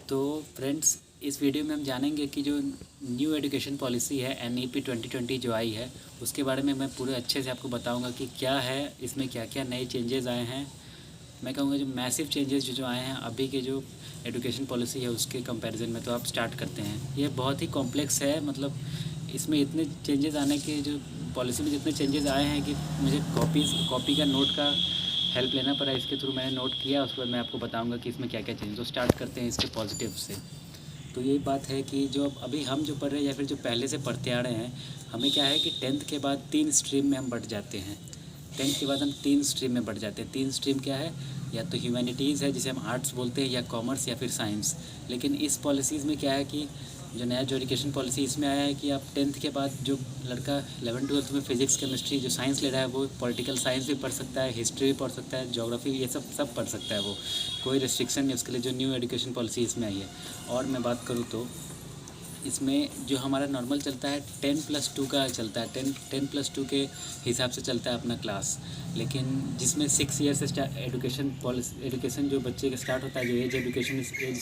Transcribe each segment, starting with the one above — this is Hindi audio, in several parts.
तो फ्रेंड्स, इस वीडियो में हम जानेंगे कि जो न्यू एजुकेशन पॉलिसी है NEP 2020 जो आई है, उसके बारे में मैं पूरे अच्छे से आपको बताऊंगा कि क्या है, इसमें क्या क्या नए चेंजेस आए हैं। मैं कहूँगा जो मैसिव चेंजेस जो आए हैं अभी के जो एजुकेशन पॉलिसी है उसके कंपैरिजन में। तो आप स्टार्ट करते हैं। ये बहुत ही कॉम्प्लेक्स है, मतलब इसमें इतने चेंजेस आने के जो पॉलिसी में जितने चेंजेस आए हैं कि मुझे कॉपी का नोट का हेल्प लेना पड़ा। इसके थ्रू मैंने नोट किया, उसके बाद मैं आपको बताऊंगा कि इसमें क्या क्या चेंज। तो स्टार्ट करते हैं इसके पॉजिटिव से। तो यही बात है कि जो अभी हम जो पढ़ रहे हैं या फिर जो पहले से पढ़ते आ रहे हैं, हमें क्या है कि 10th के बाद 3 स्ट्रीम में हम बढ़ जाते हैं। 10th के बाद हम 3 स्ट्रीम में बढ़ जाते हैं। 3 स्ट्रीम क्या है? या तो ह्यूमैनिटीज़ है जिसे हम आर्ट्स बोलते हैं, या कॉमर्स, या फिर साइंस। लेकिन इस पॉलिसीज़ में क्या है कि जो नया जो एजुकेशन पॉलिसी इसमें आया है कि आप 10th के बाद जो लड़का 11th-12th में फिजिक्स केमिस्ट्री जो साइंस ले रहा है वो पॉलिटिकल साइंस भी पढ़ सकता है, हिस्ट्री भी पढ़ सकता है, ज्योग्राफी, ये सब पढ़ सकता है। वो कोई रिस्ट्रिक्शन नहीं उसके लिए, जो न्यू एजुकेशन पॉलिसी इसमें आई है। और मैं बात करूँ तो इसमें जो हमारा नॉर्मल चलता है 10+2 का चलता है। 10+2 के हिसाब से चलता है अपना क्लास। लेकिन जिसमें 6 ईयर से एजुकेशन जो बच्चे का स्टार्ट होता है, जो एज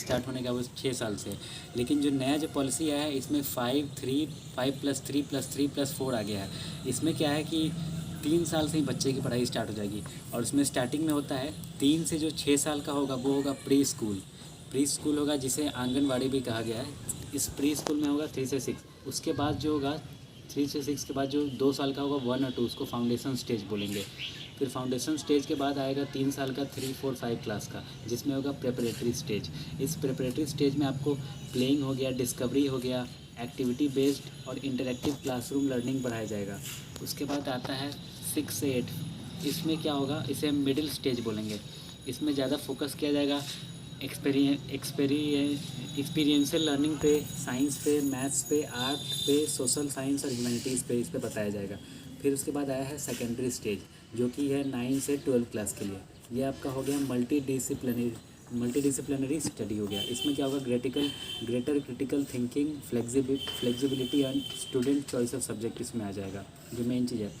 स्टार्ट होने का वो 6 साल से। लेकिन जो नया जो पॉलिसी आया है इसमें 5+3+3+4 आ गया है। इसमें क्या है कि 3 साल से ही बच्चे की पढ़ाई स्टार्ट हो जाएगी। और उसमें स्टार्टिंग में होता है 3 से जो 6 साल का होगा वो होगा प्री स्कूल होगा, जिसे आंगनवाड़ी भी कहा गया है। इस प्री स्कूल में होगा 3 से 6। उसके बाद जो होगा 3 से 6 के बाद जो 2 साल का होगा 1 और 2, उसको फाउंडेशन स्टेज बोलेंगे। फिर फाउंडेशन स्टेज के बाद आएगा 3 साल का 3, 4, 5 क्लास का, जिसमें होगा प्रेपरेटरी स्टेज। इस प्रेपरेटरी स्टेज में आपको प्लेइंग हो गया, डिस्कवरी हो गया, एक्टिविटी बेस्ड और इंटरेक्टिव क्लासरूम लर्निंग पढ़ाया जाएगा। उसके बाद आता है 6 से 8। इसमें क्या होगा, इसे हम मिडिल स्टेज बोलेंगे। इसमें ज़्यादा फोकस किया जाएगा एक्सपीरियंशियल लर्निंग पे, साइंस पे, मैथ्स पे, आर्ट पे, सोशल साइंस और ह्यूमैनिटीज़ पे, इस पे बताया जाएगा। फिर उसके बाद आया है सेकेंडरी स्टेज, जो कि है 9 से 12 क्लास के लिए। ये आपका हो गया मल्टी डिसिप्लिनरी स्टडी हो गया। इसमें क्या होगा, greater critical thinking, flexibility and student choice of subject इसमें आ जाएगा, जो मेन चीज़ है।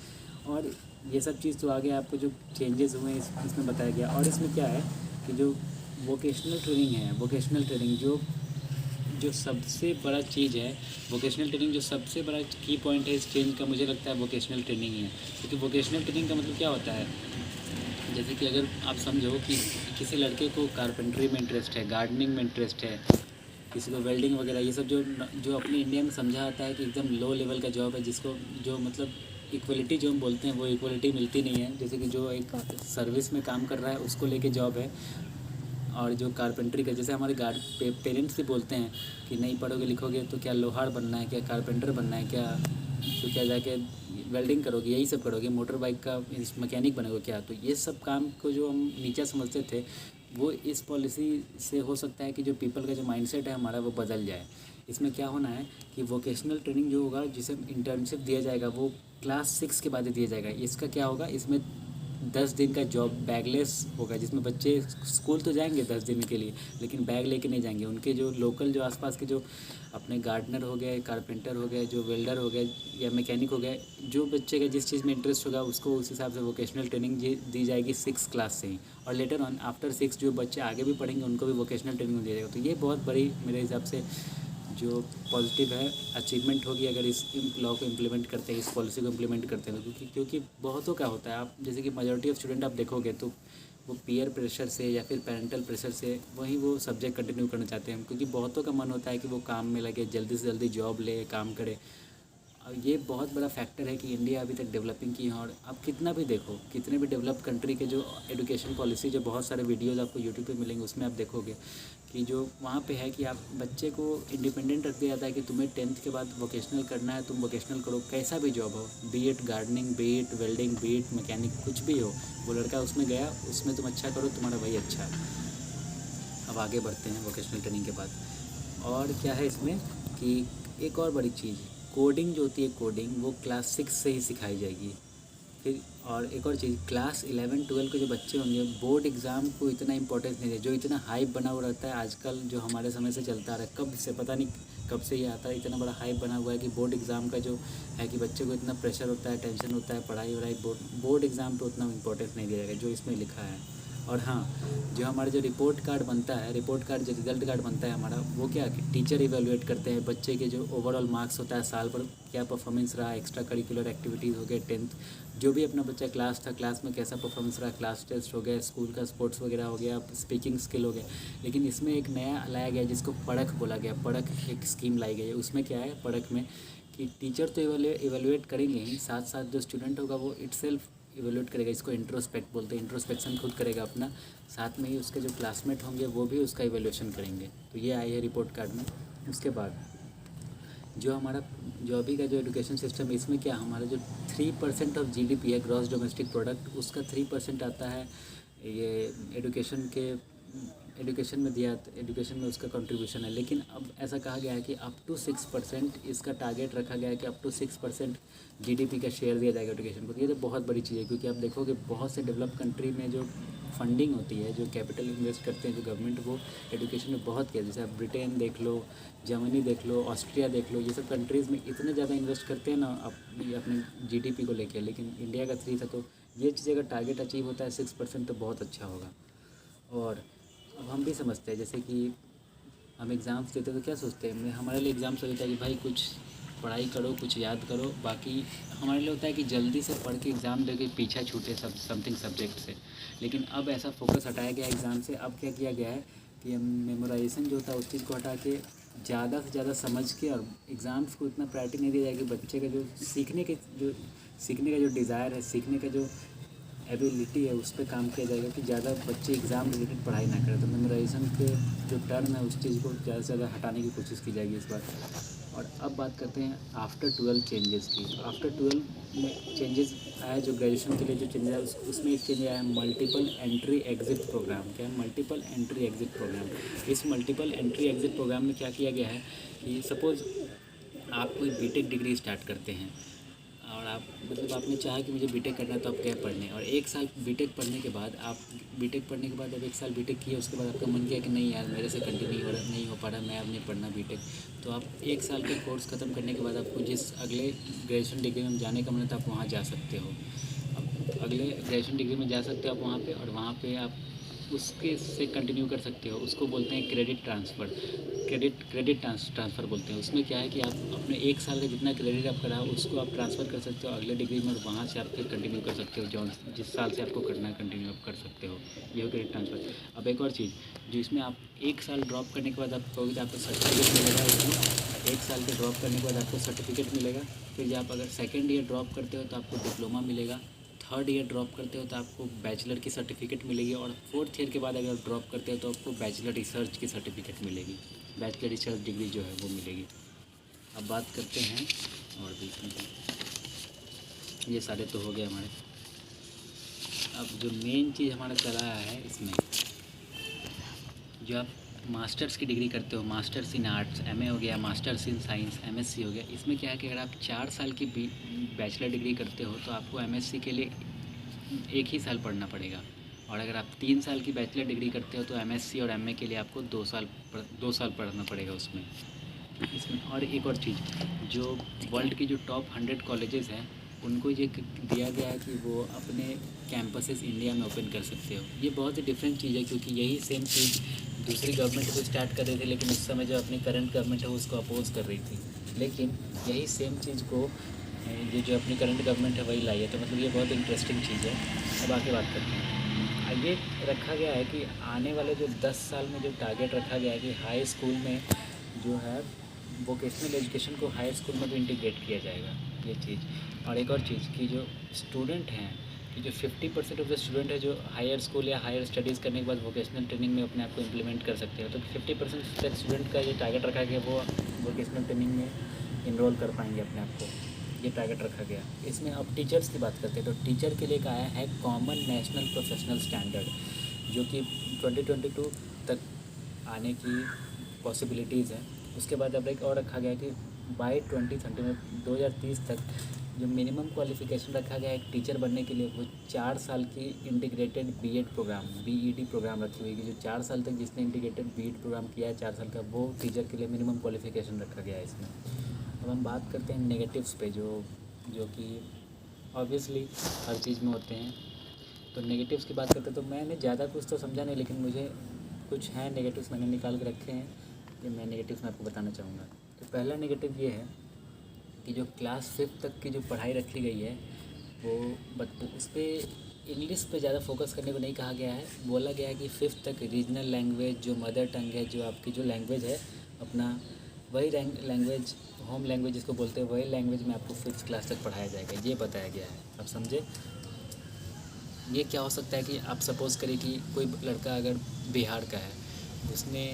और ये सब चीज़ तो आगे आपको जो चेंजेस हुए इसमें बताया गया। और इसमें क्या है कि जो वोकेशनल ट्रेनिंग जो जो सबसे बड़ा चीज़ है, वोकेशनल ट्रेनिंग जो सबसे बड़ा की पॉइंट है इस चेंज का, मुझे लगता है वोकेशनल ट्रेनिंग ही है। क्योंकि वोकेशनल ट्रेनिंग का मतलब क्या होता है, जैसे कि अगर आप समझो कि किसी लड़के को कारपेंट्री में इंटरेस्ट है, गार्डनिंग में इंटरेस्ट है, किसी को वेल्डिंग वगैरह, ये सब जो अपने इंडिया में समझा आता है कि एकदम लो लेवल का जॉब है, जिसको जो मतलब इक्वलिटी जो हम बोलते हैं वो इक्वलिटी मिलती नहीं है। जैसे कि जो एक सर्विस में काम कर रहा है उसको लेके जॉब है, और जो कारपेंट्री का, जैसे हमारे पेरेंट्स भी बोलते हैं कि नहीं पढ़ोगे लिखोगे तो क्या लोहार बनना है, क्या कारपेंटर बनना है, क्या तो क्या जाके वेल्डिंग करोगे, यही सब करोगे, मोटर बाइक का मैकेनिक बनोगे क्या। तो ये सब काम को जो हम नीचा समझते थे, वो इस पॉलिसी से हो सकता है कि जो पीपल का जो माइंडसेट है हमारा वो बदल जाए। इसमें क्या होना है कि वोकेशनल ट्रेनिंग जो होगा, जिसे इंटर्नशिप दिया जाएगा, वो क्लास 6 के बाद दिया जाएगा। इसका क्या होगा, इसमें 10 दिन का जॉब बैगलेस होगा, जिसमें बच्चे स्कूल तो जाएंगे 10 दिन के लिए, लेकिन बैग लेके नहीं जाएंगे। उनके जो लोकल जो आसपास के जो अपने गार्डनर हो गए, कारपेंटर हो गए, जो वेल्डर हो गए या मैकेनिक हो गए, जो बच्चे का जिस चीज़ में इंटरेस्ट होगा उसको उस हिसाब से वोकेशनल ट्रेनिंग दी जाएगी 6 क्लास से ही। और लेटर ऑन आफ्टर 6 जो बच्चे आगे भी पढ़ेंगे उनको भी वोकेशनल ट्रेनिंग दिया जाएगा। तो ये बहुत बड़ी मेरे हिसाब से जो पॉजिटिव है अचीवमेंट होगी अगर इस लॉ को इम्प्लीमेंट करते हैं, इस पॉलिसी को इम्प्लीमेंट करते हैं। क्योंकि बहुतों का होता है, आप जैसे कि मेजॉरिटी ऑफ स्टूडेंट आप देखोगे तो वो पीयर प्रेशर से या फिर पेरेंटल प्रेशर से वहीं वो सब्जेक्ट कंटिन्यू करना चाहते हैं। क्योंकि बहुतों का मन होता है कि वो काम में लगे, जल्दी से जल्दी जॉब ले, काम करे। और ये बहुत बड़ा फैक्टर है कि इंडिया अभी तक डेवलपिंग की है। और आप कितना भी देखो, कितने भी डेवलप कंट्री के जो एजुकेशन पॉलिसी, जो बहुत सारे वीडियोज़ आपको यूट्यूब पे मिलेंगे, उसमें आप देखोगे कि जो वहाँ पे है कि आप बच्चे को इंडिपेंडेंट रख दिया जाता है कि तुम्हें 10th के बाद वोकेशनल करना है, तुम वोकेशनल करो, कैसा भी जॉब हो, B Ed gardening, B Ed welding, B Ed mechanic, कुछ भी हो, वो लड़का उसमें गया, उसमें तुम अच्छा करो, तुम्हारा भाई अच्छा है। अब आगे बढ़ते हैं वोकेशनल ट्रेनिंग के बाद। और क्या है इसमें कि एक और बड़ी चीज़, कोडिंग जो होती है, कोडिंग वो क्लास 6 से ही सिखाई जाएगी। फिर और एक और चीज़, क्लास 11-12 के जो बच्चे होंगे, बोर्ड एग्ज़ाम को इतना इंपॉर्टेंस नहीं है। जो इतना हाइप बना हुआ रहता है आजकल, जो हमारे समय से चलता आ रहा है, कब से पता नहीं कब से ये आता है, इतना बड़ा हाइप बना हुआ है कि बोर्ड एग्ज़ाम का जो है कि बच्चे को इतना प्रेशर होता है, टेंशन होता है, पढ़ाई वढ़ाई, बोर्ड एग्ज़ाम पे उतना इंपॉर्टेंस नहीं दिया जाएगा, जो इसमें लिखा है। और हाँ, जो हमारा जो रिपोर्ट कार्ड बनता है, रिपोर्ट कार्ड जो रिज़ल्ट कार्ड बनता है हमारा, वो क्या कि टीचर इवेलुएट करते हैं बच्चे के जो ओवरऑल मार्क्स होता है साल भर, क्या परफॉर्मेंस रहा, एक्स्ट्रा करिकुलर एक्टिविटीज़ हो गए, 10th जो भी अपना बच्चा क्लास था, क्लास में कैसा परफॉर्मेंस रहा, क्लास टेस्ट हो गया, स्कूल का स्पोर्ट्स वगैरह हो गया, स्पीकिंग स्किल हो गया। लेकिन इसमें एक नया लाया गया जिसको पढ़क बोला गया, पढ़क एक स्कीम लाई गई है। उसमें क्या है पढ़क में कि टीचर तो इवेलुएट करेंगे ही, साथ साथ जो स्टूडेंट होगा वो इटसेल्फ इवेलुएट करेगा। इसको इंट्रोस्पेक्ट बोलते हैं, इंट्रोस्पेक्शन खुद करेगा अपना, साथ में ही उसके जो क्लासमेट होंगे वो भी उसका इवेलुएशन करेंगे। तो ये आई है रिपोर्ट कार्ड में। उसके बाद जो हमारा जो अभी का जो एजुकेशन सिस्टम है, इसमें क्या हमारा जो 3% ऑफ जीडीपी है, ग्रॉस डोमेस्टिक प्रोडक्ट, उसका 3% आता है ये एजुकेशन में दिया, एजुकेशन में उसका कंट्रीब्यूशन है। लेकिन अब ऐसा कहा गया है कि अप टू 6% इसका टारगेट रखा गया है कि अप टू 6% जीडीपी का शेयर दिया जाएगा एजुकेशन को। ये तो बहुत बड़ी चीज़ है, क्योंकि आप देखोगे बहुत से डेवलप कंट्री में जो फंडिंग होती है, जो कैपिटल इन्वेस्ट करते हैं जो गवर्नमेंट, वो एजुकेशन में बहुत किया। जैसे आप ब्रिटेन देख लो, जर्मनी देख लो, ऑस्ट्रिया देख लो, ये सब कंट्रीज़ में इतने ज़्यादा इन्वेस्ट करते हैं ना अपने जीडीपी को लेकर। लेकिन इंडिया का 3 था, तो ये चीज़ अगर टारगेट अचीव होता है 6% तो बहुत अच्छा होगा। और अब हम भी समझते हैं, जैसे कि हम एग्ज़ाम्स देते तो क्या सोचते हैं, हमारे लिए एग्ज़ाम्स होता है कि भाई कुछ पढ़ाई करो, कुछ याद करो। बाकी हमारे लिए होता है कि जल्दी से पढ़ के एग्ज़ाम दे के पीछा छूटे समथिंग सब्जेक्ट से। लेकिन अब ऐसा फोकस हटाया गया एग्ज़ाम से। अब क्या किया गया है कि मेमोराइजेशन जो होता है उस चीज़ को हटा के ज़्यादा से ज़्यादा समझ के, और एग्ज़ाम्स को इतना प्रायोरिटी नहीं दी जाएगी। बच्चे का जो सीखने का जो डिज़ायर है, सीखने का जो एबिलिटी है, उस पर काम किया जाएगा कि ज़्यादा बच्चे एग्ज़ाम रिलेटेड पढ़ाई ना करें। तो मेमोराइजेशन के जो टर्म है उस चीज़ को ज़्यादा से ज़्यादा हटाने की कोशिश की जाएगी इस बार। और अब बात करते हैं आफ्टर 12 चेंजेस की। आफ्टर 12 में चेंजेस आया जो ग्रेजुएशन के लिए जो चेंजेस आया उसमें एक चेंज आया है मल्टीपल एंट्री एग्जिट प्रोग्राम। क्या है मल्टीपल एंट्री एग्जिट प्रोग्राम? इस मल्टीपल एंट्री एग्जिट प्रोग्राम में क्या किया गया है कि सपोज़ आप कोई बीटेक डिग्री स्टार्ट करते हैं, और आप मतलब आपने चाहा कि मुझे बीटेक करना है, तो आप गए पढ़ने, और 1 साल बीटेक पढ़ने के बाद जब 1 साल बीटेक किया, उसके बाद आपका मन किया कि नहीं यार मेरे से कंटिन्यू नहीं हो पा रहा, मैं अब नहीं पढ़ना बीटेक। तो आप 1 साल का कोर्स ख़त्म करने के बाद आपको जिस अगले ग्रेजुएशन डिग्री में जाने का मन है तो आप वहाँ जा सकते हो। अब अगले ग्रेजुएशन डिग्री में जा सकते हो आप वहाँ पर, और वहाँ पर आप उसके से कंटिन्यू कर सकते हो। उसको बोलते हैं क्रेडिट ट्रांसफ़र। क्रेडिट ट्रांसफ़र बोलते हैं। उसमें क्या है कि आप अपने 1 साल का जितना क्रेडिट आप करा उसको आप ट्रांसफ़र कर सकते हो अगले डिग्री में, और वहाँ से आप फिर कंटिन्यू कर सकते हो जो जिस साल से आपको करना है कंटिन्यू आप कर सकते हो। ये हो क्रेडिट ट्रांसफ़र। अब एक और चीज़ जो इसमें आप 1 साल ड्रॉप करने के बाद आप कहोगे तो आपको सर्टिफिकेट मिलेगा। इसमें 1 साल के ड्रॉप करने के बाद आपको सर्टिफिकेट मिलेगा। फिर जब आप अगर सेकेंड ईयर ड्रॉप करते हो तो आपको डिप्लोमा मिलेगा। थर्ड ईयर ड्रॉप करते हो तो आपको बैचलर की सर्टिफिकेट मिलेगी, और फोर्थ ईयर के बाद अगर ड्रॉप करते हो तो आपको बैचलर रिसर्च की सर्टिफिकेट मिलेगी, बैचलर रिसर्च डिग्री जो है वो मिलेगी। अब बात करते हैं और भी, ये सारे तो हो गए हमारे। अब जो मेन चीज़ हमारा चला है इसमें, जो आप मास्टर्स की डिग्री करते हो, मास्टर्स इन आर्ट्स, एमए हो गया, मास्टर्स इन साइंस, एमएससी हो गया। इसमें क्या है कि अगर आप 4 साल की बैचलर डिग्री करते हो तो आपको एमएससी के लिए 1 ही साल पढ़ना पड़ेगा, और अगर आप 3 साल की बैचलर डिग्री करते हो तो एमएससी और एमए के लिए आपको 2 साल पढ़ना पड़ेगा उसमें। और एक और चीज़, जो वर्ल्ड की जो टॉप 100 कॉलेजेस हैं उनको ये दिया गया है कि वो अपने कैंपसेस इंडिया में ओपन कर सकते हो। ये बहुत ही डिफरेंट चीज़ है, क्योंकि यही सेम चीज़ दूसरी गवर्नमेंट को स्टार्ट कर रही थी, लेकिन उस समय जो अपनी करंट गवर्नमेंट है उसको अपोज़ कर रही थी। लेकिन यही सेम चीज़ को ये जो अपनी करंट गवर्नमेंट है वही लाई है। तो मतलब ये बहुत इंटरेस्टिंग चीज़ है। अब आगे बात करते हैं। ये रखा गया है कि आने वाले जो 10 साल में जो टारगेट रखा गया है कि हाई स्कूल में जो है वोकेशनल एजुकेशन को हाई स्कूल में भी इंटीग्रेट किया जाएगा, ये चीज़। और एक और चीज़ कि जो स्टूडेंट हैं, कि जो 50% ऑफ द स्टूडेंट है जो हायर स्कूल या हायर स्टडीज़ करने के बाद वोकेशनल ट्रेनिंग में अपने आप को इम्प्लीमेंट कर सकते हो। तो 50% तक स्टूडेंट का ये टारगेट रखा गया, वो वोकेशनल ट्रेनिंग में इनरोल कर पाएंगे अपने आप को, ये टारगेट रखा गया। इसमें अब टीचर्स की बात करते हैं, तो टीचर के लिए आया है कॉमन नेशनल प्रोफेशनल स्टैंडर्ड, जो कि 2022 तक आने की पॉसिबिलिटीज़ है। उसके बाद अब एक और रखा गया कि बाय 2030 में 2030 तक जो मिनिमम क्वालिफ़िकेशन रखा गया है एक टीचर बनने के लिए, वो 4 साल की integrated B Ed programme, B E D programme रखी हुई है, कि जो 4 साल तक जिसने इंटीग्रेटेड बीएड प्रोग्राम किया है 4 साल का, वो टीचर के लिए मिनिमम क्वालिफ़िकेशन रखा गया है इसमें। अब हम बात करते हैं नेगेटिव्स पे, जो कि ऑब्वियसली हर चीज़ में होते हैं। तो नेगेटिव्स की बात करते तो मैंने ज़्यादा कुछ तो समझा नहीं, लेकिन मुझे कुछ हैं नेगेटिव्स मैंने निकाल के रखे हैं, ये मैं नेगेटिव्स में आपको बताना चाहूँगा। तो पहला नेगेटिव ये है कि जो क्लास 5 तक की जो पढ़ाई रखी गई है वो उस पर इंग्लिश पे ज़्यादा फोकस करने को नहीं कहा गया है। बोला गया है कि 5th तक रीजनल लैंग्वेज जो मदर टंग है, जो आपकी जो लैंग्वेज है अपना, वही लैंग्वेज होम लैंग्वेज जिसको बोलते हैं, वही लैंग्वेज में आपको 5th क्लास तक पढ़ाया जाएगा, ये बताया गया है। आप समझे? ये क्या हो सकता है कि आप सपोज़ करें कि कोई लड़का अगर बिहार का है, उसने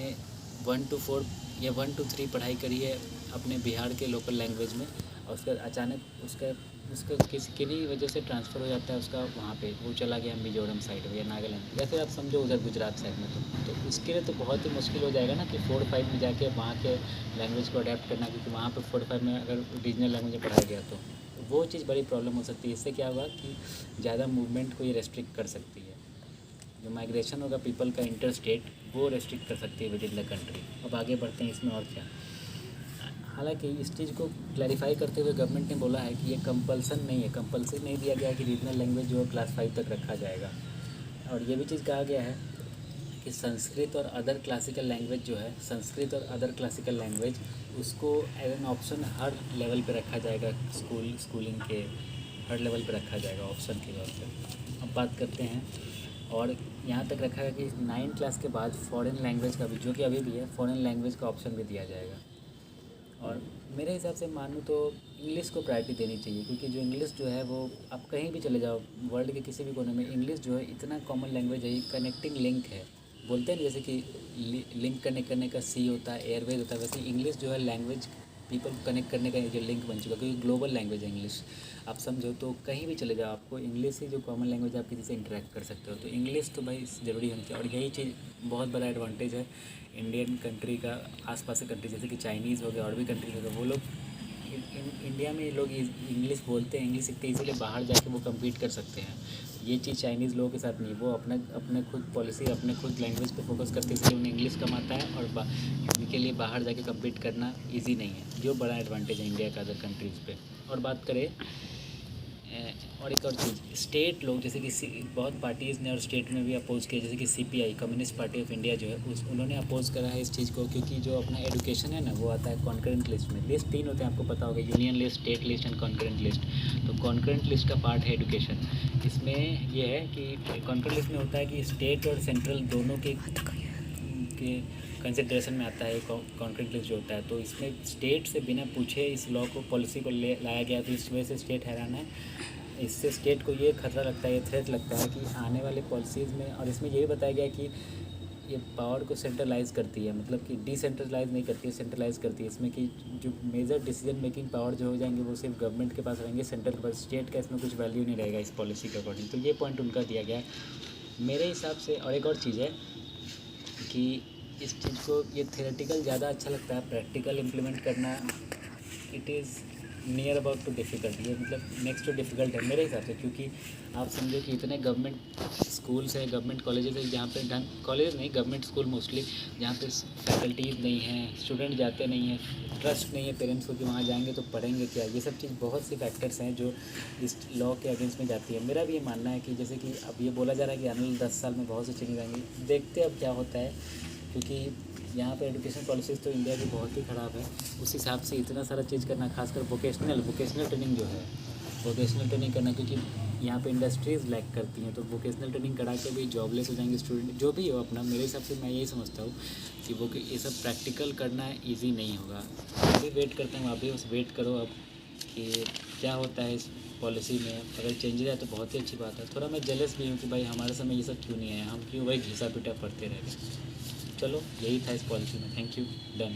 1 to 4 या 1 to 3 पढ़ाई करी है अपने बिहार के लोकल लैंग्वेज में, और उसका अचानक उसका किसी वजह से ट्रांसफ़र हो जाता है उसका वहाँ पे, वो चला गया मिजोरम साइड में या नागालैंड, या फिर आप समझो उधर गुजरात साइड में, तो उसके लिए तो बहुत ही मुश्किल हो जाएगा ना कि 4-5 में जाके वहाँ के लैंग्वेज को अडेप्ट करना, क्योंकि वहाँ पर 4-5 में अगर रीजनल लैंग्वेज में पढ़ाया गया तो वो चीज़ बड़ी प्रॉब्लम हो सकती है। इससे क्या होगा कि ज़्यादा मूवमेंट को ये रेस्ट्रिक्ट कर सकती है, जो माइग्रेशन होगा पीपल का इंटर स्टेट, वो रेस्ट्रिक्ट कर सकती है विद इन द कंट्री। अब आगे बढ़ते हैं इसमें और क्या। हालांकि इस चीज़ को क्लैरिफाई करते हुए गवर्नमेंट ने बोला है कि ये कंपल्सन नहीं है, कंपल्सरी नहीं दिया गया कि रीजनल लैंग्वेज जो है क्लास 5 तक रखा जाएगा। और ये भी चीज़ कहा गया है कि संस्कृत और अदर क्लासिकल लैंग्वेज जो है, संस्कृत और अदर क्लासिकल लैंग्वेज, उसको एज एन ऑप्शन हर लेवल पे रखा जाएगा, स्कूलिंग के हर लेवल पे रखा जाएगा ऑप्शन के तौर पे। अब बात करते हैं, और यहाँ तक रखा है कि 9 क्लास के बाद फॉरेन लैंग्वेज का भी, जो कि अभी भी है, फॉरेन लैंग्वेज का ऑप्शन भी दिया जाएगा। और मेरे हिसाब से मानूँ तो इंग्लिश को प्रायोरिटी देनी चाहिए, क्योंकि जो इंग्लिश जो है वो आप कहीं भी चले जाओ वर्ल्ड के किसी भी कोने में, इंग्लिश जो है इतना कॉमन लैंग्वेज है, कनेक्टिंग लिंक है। बोलते हैं जैसे कि लिंक कनेक्ट करने का सी होता है, एयरवेज होता है, वैसे इंग्लिश जो है लैंग्वेज पीपल को कनेक्ट करने का जो लिंक बन चुका है, क्योंकि ग्लोबल लैंग्वेज है इंग्लिश। आप समझो तो कहीं भी चले जाओ, आपको इंग्लिश ही जो कॉमन लैंग्वेज है, आप किसी से इंटरेक्ट कर सकते हो, तो इंग्लिश तो भाई ज़रूरी होनी चाहिए। और यही चीज़ बहुत बड़ा एडवांटेज है इंडियन कंट्री का, आसपास के कंट्री जैसे कि चाइनीज़ हो गया और भी कंट्री हो गया, वो लोग इंडिया में लोग इंग्लिश बोलते हैं, इंग्लिश सीखते हैं, इसीलिए बाहर जाके वो कम्पीट कर सकते हैं। ये चीज़ चाइनीज़ लोगों के साथ नहीं, वो अपने खुद पॉलिसी, अपने खुद लैंग्वेज पे फोकस करते हैं, इसलिए उन्हें इंग्लिश कम आता है, और इनके लिए बाहर जाके कम्पीट करना ईजी नहीं है, जो बड़ा एडवांटेज है इंडिया का अदर कंट्रीज़ पे। और बात करें और एक और चीज़, स्टेट लोग जैसे कि बहुत पार्टीज़ ने और स्टेट में भी अपोज़ किया, जैसे कि CPI communist party of India जो है उन्होंने अपोज़ करा है इस चीज़ को, क्योंकि जो अपना एजुकेशन है ना वो आता है कॉन्करेंट लिस्ट में। लिस्ट 3 होते हैं, आपको पता होगा, union list, state list and concurrent list. तो कॉन्करेंट लिस्ट का पार्ट है एजुकेशन। इसमें ये है कि कॉन्करेंट लिस्ट में होता है कि स्टेट और सेंट्रल दोनों के कंसिडरेशन में आता है कॉन्करेंट लिस्ट जो होता है। तो इसमें स्टेट से बिना पूछे इस लॉ को, पॉलिसी को लाया गया, तो इस वजह से स्टेट हैरान है। इससे स्टेट को ये खतरा लगता है, ये थ्रेट लगता है कि आने वाले पॉलिसीज़ में, और इसमें ये भी बताया गया कि ये पावर को सेंट्रलाइज़ करती है, मतलब कि डिसेंट्रलाइज नहीं करती है, सेंट्रलाइज़ करती है। इसमें कि जो मेजर डिसीजन मेकिंग पावर जो हो जाएंगे वो सिर्फ गवर्नमेंट के पास रहेंगे, सेंट्रल के पास, स्टेट का इसमें कुछ वैल्यू नहीं रहेगा इस पॉलिसी के अकॉर्डिंग। तो ये पॉइंट उनका दिया गया मेरे हिसाब से। और एक और चीज़ है कि इस चीज़ को, ये थ्योरेटिकल ज़्यादा अच्छा लगता है, प्रैक्टिकल इम्प्लीमेंट करना it is near about too difficult, ये मतलब नेक्स्ट टू डिफ़िकल्ट है मेरे हिसाब से। क्योंकि आप समझो कि इतने गवर्नमेंट स्कूल्स हैं, गवर्नमेंट कॉलेजेस हैं, जहाँ पे कॉलेज नहीं, गवर्नमेंट स्कूल मोस्टली, जहाँ पे फैकल्टीज़ नहीं हैं, स्टूडेंट जाते नहीं हैं, ट्रस्ट नहीं है पेरेंट्स को कि वहाँ जाएंगे तो पढ़ेंगे क्या। ये सब चीज़, बहुत सी फैक्टर्स हैं जो इस लॉ के अगेंस्ट में जाती है। मेरा भी ये मानना है कि जैसे कि अब ये बोला जा रहा है कि आने वाले 10 साल में बहुत सी चेंजेस आएंगी, देखते अब क्या होता है, क्योंकि यहाँ पे एजुकेशन पॉलिसीज़ तो इंडिया की बहुत ही ख़राब है। उस हिसाब से इतना सारा चीज़ करना, खासकर वोकेशनल ट्रेनिंग जो है, वोकेशनल ट्रेनिंग करना, क्योंकि यहाँ पे इंडस्ट्रीज़ लैक करती हैं, तो वोकेशनल ट्रेनिंग करा के भी जॉबलेस हो जाएंगे स्टूडेंट, जो भी हो अपना। मेरे हिसाब से मैं यही समझता हूँ कि वो ये सब प्रैक्टिकल करना ईजी नहीं होगा। अभी वेट करते हैं, आप भी बस वेट करो अब कि क्या होता है इस पॉलिसी में। अगर चेंजेस आए तो बहुत ही अच्छी बात है। थोड़ा मैं जेलस भी हूँ कि भाई हमारे समय ये सब क्यों नहीं आया, हम क्यों वही घिसा पिटा पढ़ते रह गए। चलो यही था इस पॉलिसी में। Thank you, done.